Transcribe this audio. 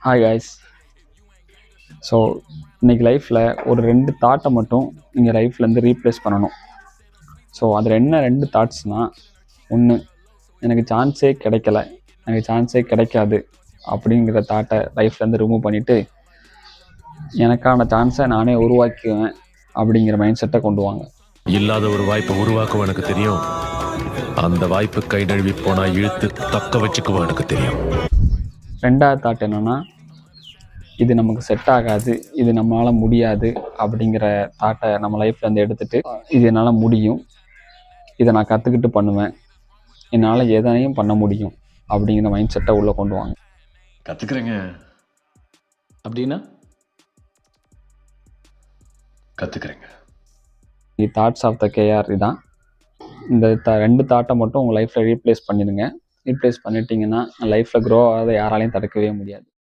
Hi guys. So இன்றைக்கி லைஃப்பில் ஒரு 2 தாட்டை மட்டும் நீங்கள் லைஃப்லேருந்து ரீப்ளேஸ் பண்ணணும். ஸோ அதில் என்ன 2 தாட்ஸ்னால், ஒன்று எனக்கு சான்ஸே கிடைக்கல, எனக்கு சான்ஸே கிடைக்காது அப்படிங்கிற தாட்டை லைஃப்லேருந்து ரிமூவ் பண்ணிவிட்டு எனக்கான சான்ஸை நானே உருவாக்குவேன் அப்படிங்கிற மைண்ட் செட்டை கொண்டு வாங்க. இல்லாத ஒரு வாய்ப்பை உருவாக்குவோம் எனக்கு தெரியும். அந்த வாய்ப்பு கை நழுவி போனால் இழுத்து தக்க வச்சுக்குவோம் எனக்கு தெரியும். 2வது தாட் என்னென்னா, இது நமக்கு செட் ஆகாது, இது நம்மளால் முடியாது அப்படிங்கிற தாட்டை நம்ம லைஃப்லேருந்து எடுத்துகிட்டு, இது என்னால் முடியும், இதை நான் கற்றுக்கிட்டு பண்ணுவேன், என்னால் எதனையும் பண்ண முடியும் அப்படிங்கிற மைண்ட் செட்டை உள்ளே கொண்டு வாங்க. கற்றுக்குறேங்க அப்படின்னா கற்றுக்குறேங்க. தாட்ஸ் ஆஃப் த கேஆர் இதான். இந்த 2 தாட்டை மட்டும் உங்கள் லைஃப்பில் ரீப்ளேஸ் பண்ணிடுங்க. ரீப்ளேஸ் பண்ணிட்டீங்கன்னா லைஃப்பில் க்ரோ ஆகாத யாராலையும் தடுக்கவே முடியாது.